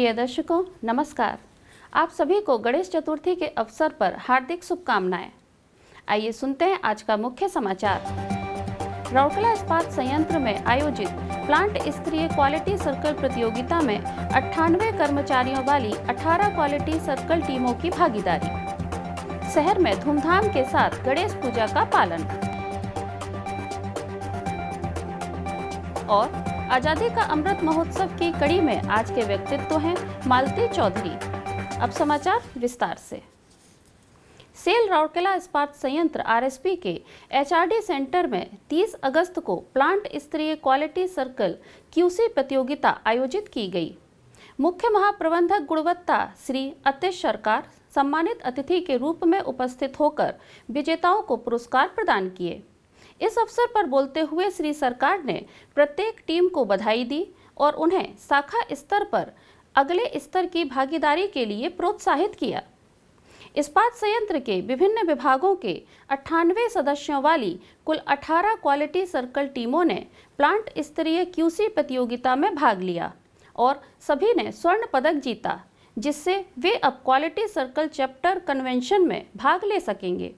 प्रिय दर्शकों नमस्कार। आप सभी को गणेश चतुर्थी के अवसर पर हार्दिक शुभकामनाएं। आइए सुनते हैं आज का मुख्य समाचार। राउरकेला इस्पात संयंत्र में आयोजित प्लांट स्तरीय क्वालिटी सर्कल प्रतियोगिता में 98 कर्मचारियों वाली 18 क्वालिटी सर्कल टीमों की भागीदारी। शहर में धूमधाम के साथ गणेश पूजा का पालन। और आजादी का अमृत महोत्सव की कड़ी में आज के व्यक्तित्व हैं मालती चौधरी। अब समाचार विस्तार से। सेल राउरकेला इस्पात संयंत्र आरएसपी के एचआरडी सेंटर में 30 अगस्त को प्लांट स्तरीय क्वालिटी सर्कल क्यूसी प्रतियोगिता आयोजित की गई। मुख्य महाप्रबंधक गुणवत्ता श्री अतिश सरकार सम्मानित अतिथि के रूप में उपस्थित होकर विजेताओं को पुरस्कार प्रदान किए। इस अवसर पर बोलते हुए श्री सरकार ने प्रत्येक टीम को बधाई दी और उन्हें शाखा स्तर पर अगले स्तर की भागीदारी के लिए प्रोत्साहित किया। इस्पात संयंत्र के विभिन्न विभागों के 98 सदस्यों वाली कुल 18 क्वालिटी सर्कल टीमों ने प्लांट स्तरीय क्यूसी प्रतियोगिता में भाग लिया और सभी ने स्वर्ण पदक जीता, जिससे वे अब क्वालिटी सर्कल चैप्टर कन्वेंशन में भाग ले सकेंगे।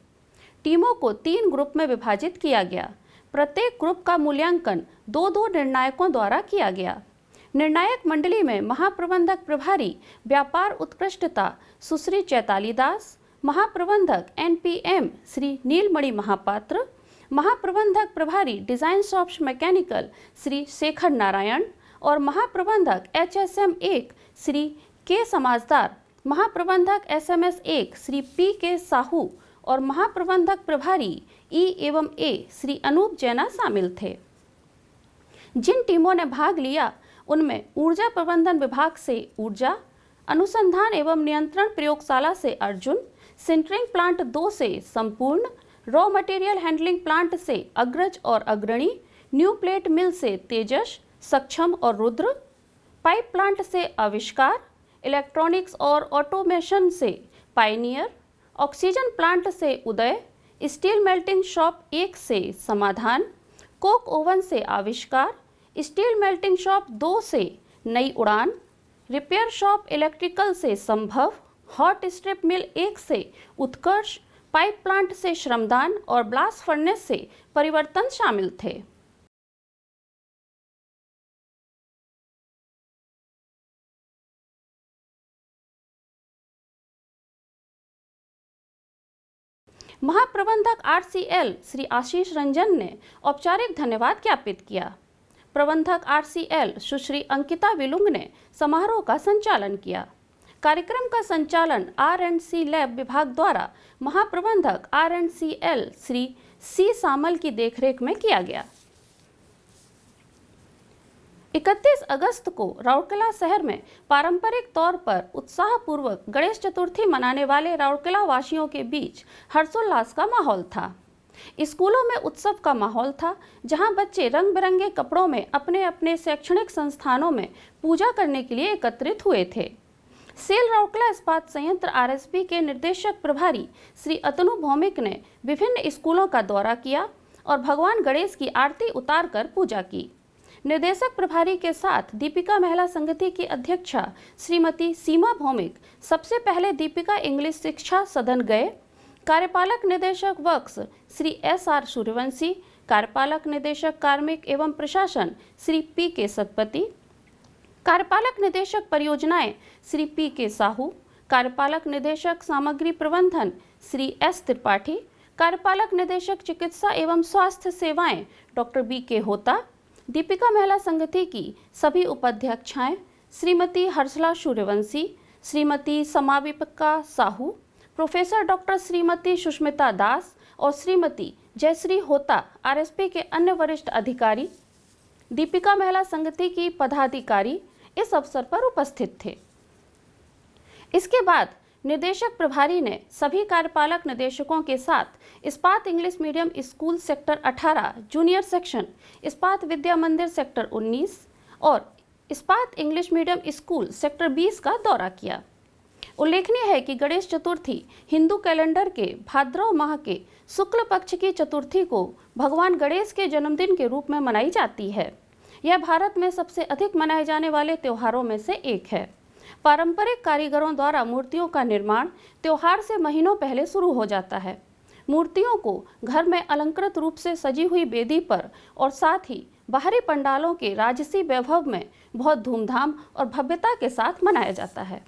टीमों को 3 ग्रुप में विभाजित किया गया। प्रत्येक ग्रुप का मूल्यांकन 2-2 निर्णायकों द्वारा किया गया। निर्णायक मंडली में महाप्रबंधक प्रभारी व्यापार उत्कृष्टता सुश्री चैताली दास, महाप्रबंधक एनपीएम श्री नीलमणि महापात्र, महाप्रबंधक प्रभारी design shops mechanical Shri Shekhar Narayan और महाप्रबंधक एचएसएम 1 श्री के समाजदार, महाप्रबंधक एसएमएस 1 श्री पी के साहू और महाप्रबंधक प्रभारी ई एवं ए श्री अनूप जैना शामिल थे। जिन टीमों ने भाग लिया उनमें ऊर्जा प्रबंधन विभाग से ऊर्जा, अनुसंधान एवं नियंत्रण प्रयोगशाला से अर्जुन, सिंटरिंग प्लांट 2 से संपूर्ण, रॉ मटेरियल हैंडलिंग प्लांट से अग्रज और अग्रणी, न्यू प्लेट मिल से तेजस, सक्षम और रुद्र, पाइप प्लांट से आविष्कार, इलेक्ट्रॉनिक्स और ऑटोमेशन से पायनियर, ऑक्सीजन प्लांट से उदय, स्टील मेल्टिंग शॉप 1 से समाधान, कोक ओवन से आविष्कार, स्टील मेल्टिंग शॉप 2 से नई उड़ान, रिपेयर शॉप इलेक्ट्रिकल से संभव, हॉट स्ट्रिप मिल 1 से उत्कर्ष, पाइप प्लांट से श्रमदान और ब्लास्ट फर्नेस से परिवर्तन शामिल थे। महाप्रबंधक आरसीएल श्री आशीष रंजन ने औपचारिक धन्यवाद ज्ञापित किया। प्रबंधक आरसीएल सुश्री अंकिता विलुंग ने समारोह का संचालन किया। कार्यक्रम का संचालन आर&सी लैब विभाग द्वारा महाप्रबंधक आर&सीएल श्री सी सामल की देखरेख में किया गया। 31 अगस्त को राउरकेला शहर में पारंपरिक तौर पर उत्साहपूर्वक गणेश चतुर्थी मनाने वाले राउरकेला वासियों के बीच हर्षोल्लास का माहौल था। स्कूलों में उत्सव का माहौल था, जहां बच्चे रंग बिरंगे कपड़ों में अपने अपने शैक्षणिक संस्थानों में पूजा करने के लिए एकत्रित हुए थे। सेल राउरकेला इस्पात संयंत्र आरएसपी के निर्देशक प्रभारी श्री अतनु भौमिक ने विभिन्न स्कूलों का दौरा किया और भगवान गणेश की आरती उतारकर पूजा की। निर्देशक प्रभारी के साथ दीपिका महिला संगति की अध्यक्षा श्रीमती सीमा भौमिक सबसे पहले दीपिका इंग्लिश शिक्षा सदन गए। कार्यपालक निदेशक वर्क्स श्री एसआर सूर्यवंशी, कार्यपालक निदेशक कार्मिक एवं प्रशासन श्री पी के सतपति, कार्यपालक निदेशक परियोजनाएं श्री पी के साहू, कार्यपालक निदेशक सामग्री प्रबंधन श्री एस त्रिपाठी, कार्यपालक निदेशक चिकित्सा एवं स्वास्थ्य सेवाएं डॉक्टर बी के होता, दीपिका महिला संगति की सभी उपाध्यक्षाएं श्रीमती हर्षला सूर्यवंशी, श्रीमती समाविका साहू, प्रोफेसर डॉक्टर श्रीमती सुष्मिता दास और श्रीमती जयश्री होता, आरएसपी के अन्य वरिष्ठ अधिकारी, दीपिका महिला संगति की पदाधिकारी इस अवसर पर उपस्थित थे। इसके बाद निर्देशक प्रभारी ने सभी कार्यपालक निदेशकों के साथ इस्पात English medium school sector 18 junior section, इस्पात विद्या मंदिर सेक्टर 19 और इस्पात इंग्लिश मीडियम स्कूल सेक्टर 20 का दौरा किया। उल्लेखनीय है कि गणेश चतुर्थी हिंदू कैलेंडर के भाद्रव माह के शुक्ल पक्ष की चतुर्थी को भगवान गणेश के जन्मदिन के रूप में मनाई जाती है। यह भारत में सबसे अधिक मनाए जाने वाले त्योहारों में से एक है। पारंपरिक कारीगरों द्वारा मूर्तियों का निर्माण त्योहार से महीनों पहले शुरू हो जाता है। मूर्तियों को घर में अलंकृत रूप से सजी हुई वेदी पर और साथ ही बाहरी पंडालों के राजसी वैभव में बहुत धूमधाम और भव्यता के साथ मनाया जाता है।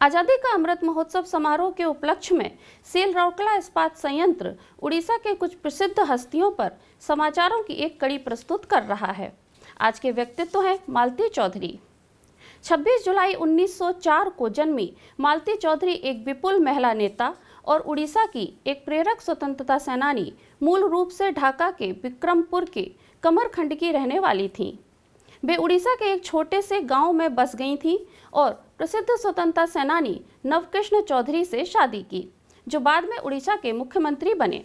आजादी का अमृत महोत्सव समारोह के उपलक्ष्य में सेल राउरकेला इस्पात संयंत्र उड़ीसा के कुछ प्रसिद्ध हस्तियों पर समाचारों की एक कड़ी प्रस्तुत कर रहा है। आज के व्यक्तित्व हैं मालती चौधरी। 26 जुलाई 1904 को जन्मी मालती चौधरी एक विपुल महिला नेता और उड़ीसा की एक प्रेरक स्वतंत्रता सेनानी, मूल रूप से ढाका के विक्रमपुर के कमरखंड की रहने वाली थीं। वे उड़ीसा के एक छोटे से गांव में बस गई थीं और प्रसिद्ध स्वतंत्रता सेनानी नवकृष्ण चौधरी से शादी की, जो बाद में उड़ीसा के मुख्यमंत्री बने।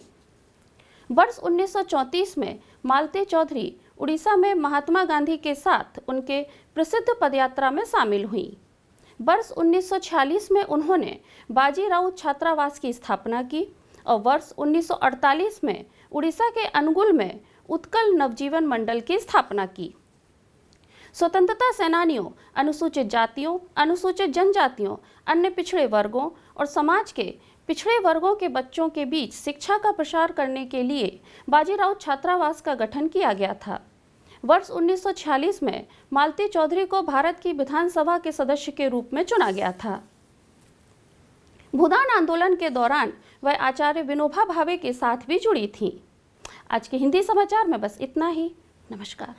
वर्ष 1934 में मालती चौधरी उड़ीसा में महात्मा गांधी के साथ उनके प्रसिद्ध पदयात्रा में शामिल हुई। वर्ष 1946 में उन्होंने बाजी राउत छात्रावास की स्थापना की और वर्ष 1948 में उड़ीसा के अनुगुल में उत्कल नवजीवन मंडल की स्थापना की। स्वतंत्रता सेनानियों, अनुसूचित जातियों, अनुसूचित जनजातियों, अन्य पिछड़े वर्गों और समाज के पिछड़े वर्गों के बच्चों के बीच शिक्षा का प्रसार करने के लिए बाजीराव छात्रावास का गठन किया गया था। वर्ष 1946 में मालती चौधरी को भारत की विधानसभा के सदस्य के रूप में चुना गया था। भूदान आंदोलन के दौरान वह आचार्य विनोबा भावे के साथ भी जुड़ी थीं। आज के हिंदी समाचार में बस इतना ही। नमस्कार।